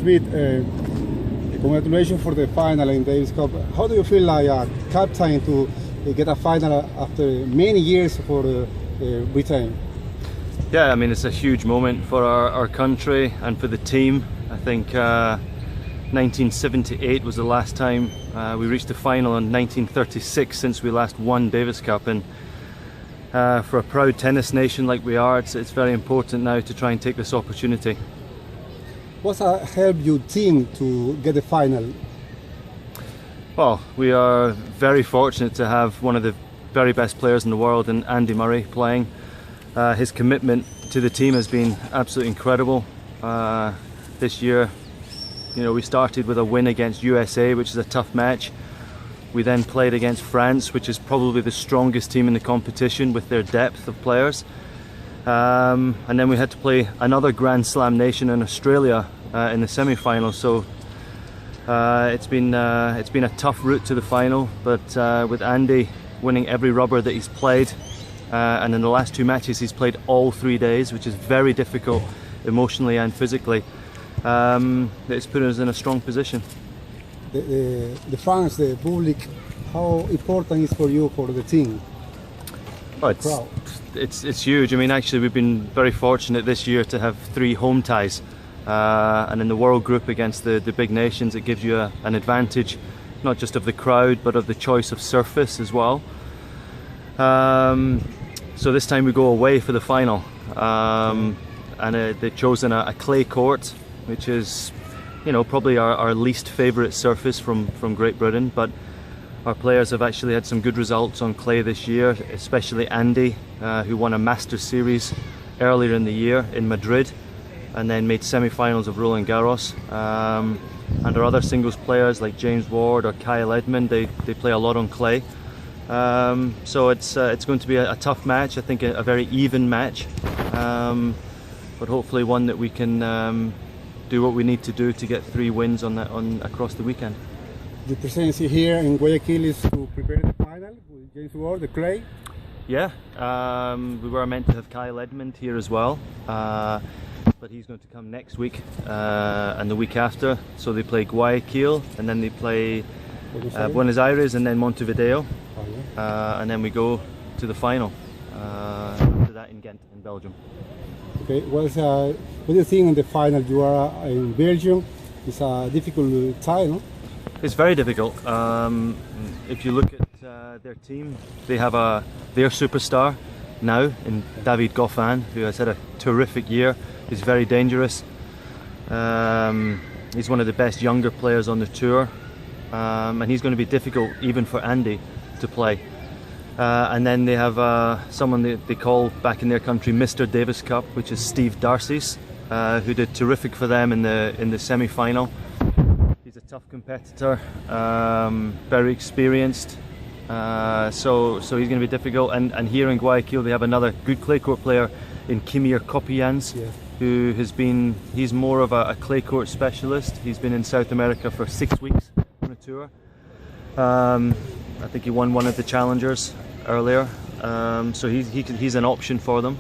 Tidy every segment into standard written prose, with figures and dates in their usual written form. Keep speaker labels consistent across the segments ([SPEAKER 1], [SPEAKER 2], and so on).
[SPEAKER 1] Smith, congratulations for the final in Davis Cup. How do you feel like a captain to get a final after many years for Britain?
[SPEAKER 2] Yeah, I mean, it's a huge moment for our country and for the team. I think 1978 was the last time we reached the final, in 1936 since we last won Davis Cup, and for a proud tennis nation like we are, it's very important now to try and take this opportunity.
[SPEAKER 1] What's helped your team to get the final?
[SPEAKER 2] Well, we are very fortunate to have one of the very best players in the world in Andy Murray playing. His commitment to the team has been absolutely incredible. This year, we started with a win against USA, which is a tough match. We then played against France, which is probably the strongest team in the competition with their depth of players. And then we had to play another Grand Slam nation in Australia in the semi-final. So it's been a tough route to the final, but with Andy winning every rubber that he's played, and in the last two matches he's played all 3 days, which is very difficult emotionally and physically. It's put us in a strong position.
[SPEAKER 1] The fans, the public, how important is for you, for the team?
[SPEAKER 2] Oh, it's huge. I mean, actually we've been very fortunate this year to have 3 home ties, and in the world group against the big nations, it gives you an advantage, not just of the crowd but of the choice of surface as well. So this time we go away for the final, and they've chosen a clay court, which is probably our least favourite surface from Great Britain, but our players have actually had some good results on clay this year, especially Andy, who won a Masters Series earlier in the year in Madrid and then made semi-finals of Roland Garros. And our other singles players like James Ward or Kyle Edmund, they play a lot on clay. So it's going to be a tough match, I think a very even match, but hopefully one that we can do what we need to do to get 3 wins on across the weekend.
[SPEAKER 1] The presence here in Guayaquil is to prepare the final with James Ward, the clay?
[SPEAKER 2] Yeah, we were meant to have Kyle Edmund here as well, but he's going to come next week and the week after. So they play Guayaquil and then they play Buenos Aires and then Montevideo, and then we go to the final after that in Ghent in Belgium.
[SPEAKER 1] Okay, what do you think in the final? You are in Belgium. It's a difficult tie, no?
[SPEAKER 2] It's very difficult. If you look at their team, they have their superstar now in David Goffin, who has had a terrific year. He's very dangerous. He's one of the best younger players on the tour, and he's going to be difficult even for Andy to play. And then they have someone they call back in their country Mr. Davis Cup, which is Steve Darcy's, who did terrific for them in the semi-final. He's a tough competitor, very experienced, so he's going to be difficult. And here in Guayaquil they have another good clay court player in Kimir Kopians, who he's more of a clay court specialist. He's been in South America for 6 weeks on a tour. I think he won one of the Challengers earlier, so he's an option for them.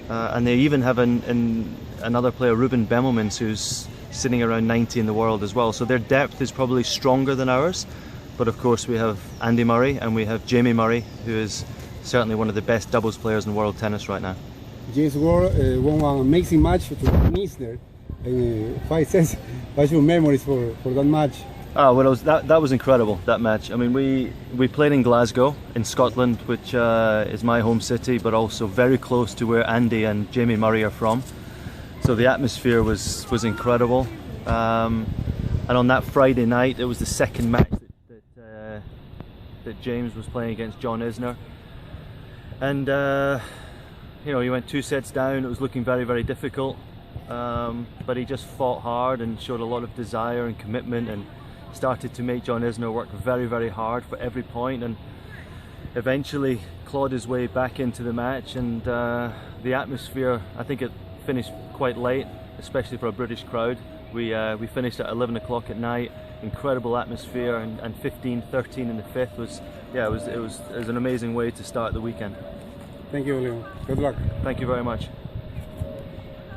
[SPEAKER 2] And they even have another player, Ruben Bemelmans, who's sitting around 90 in the world as well. So their depth is probably stronger than ours. But of course we have Andy Murray and we have Jamie Murray, who is certainly one of the best doubles players in world tennis right now.
[SPEAKER 1] James Ward won an amazing match to Nisner in 5 sets. What's your memories for that match?
[SPEAKER 2] Oh, well, that was incredible, that match. I mean, we played in Glasgow, in Scotland, which is my home city, but also very close to where Andy and Jamie Murray are from. So the atmosphere was incredible. And on that Friday night, it was the second match that James was playing against John Isner. And he went 2 sets down. It was looking very, very difficult. But he just fought hard and showed a lot of desire and commitment, and started to make John Isner work very, very hard for every point, and eventually clawed his way back into the match. And the atmosphere, I think it finished quite late, especially for a British crowd. We finished at 11 o'clock at night. Incredible atmosphere, and 15-13 in the 5th was it was an amazing way to start the weekend.
[SPEAKER 1] Thank you, Leon. Good luck.
[SPEAKER 2] Thank you very much.